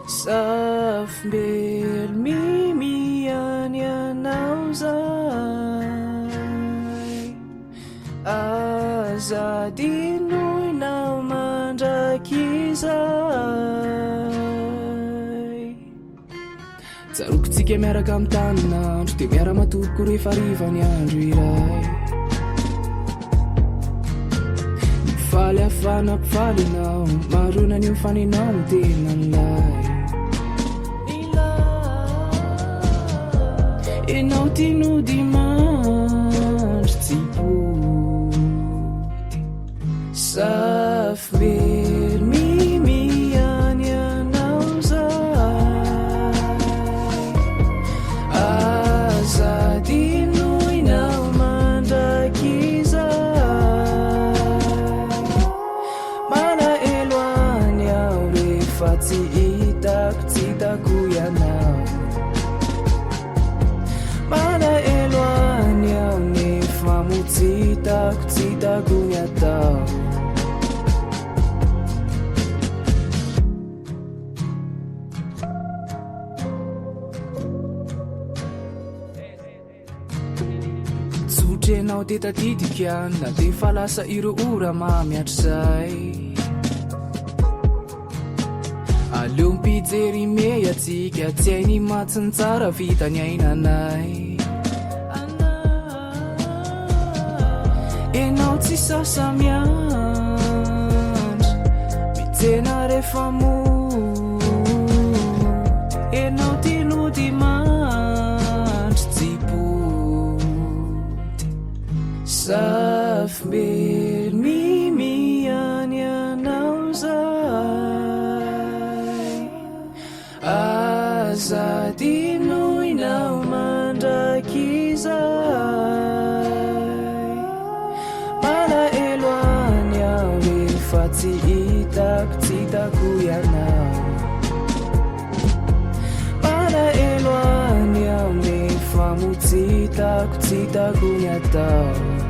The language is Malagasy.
Zafimbelo mimiany anao zay azady noinao mandrakizay tsarokotsika miaraka amin'ny taninandro dia miara-matodiko rehefa rivany andro iray mifaly afana mpifaly anao marona ny mifaninao ny tenan'lay enao tinody mandry tsipoty Zafimbelo mimiany anao zay azady noinao mandrakizay malaelo any aho rehefa tsy hitako tsy hitako ianao malaelo any aho nefa mo tsy hitako tsy hitako ny atao tsotrenao dia tadidika na dia fa lasa ireo ora mamiatrizay aleo mpijery me atsika tsy hainy matsiny tsara vitany ainanay enao tsy sasa miandry mijena rehefa mody enao tinody mandry tsipoty Zafimbelo mimiany anao zay azady noinao mandrakizay malaelo any aho rehefa tsy hitako tsy hitako ianao malaelo any aho nefa mo tsy hitako ny atao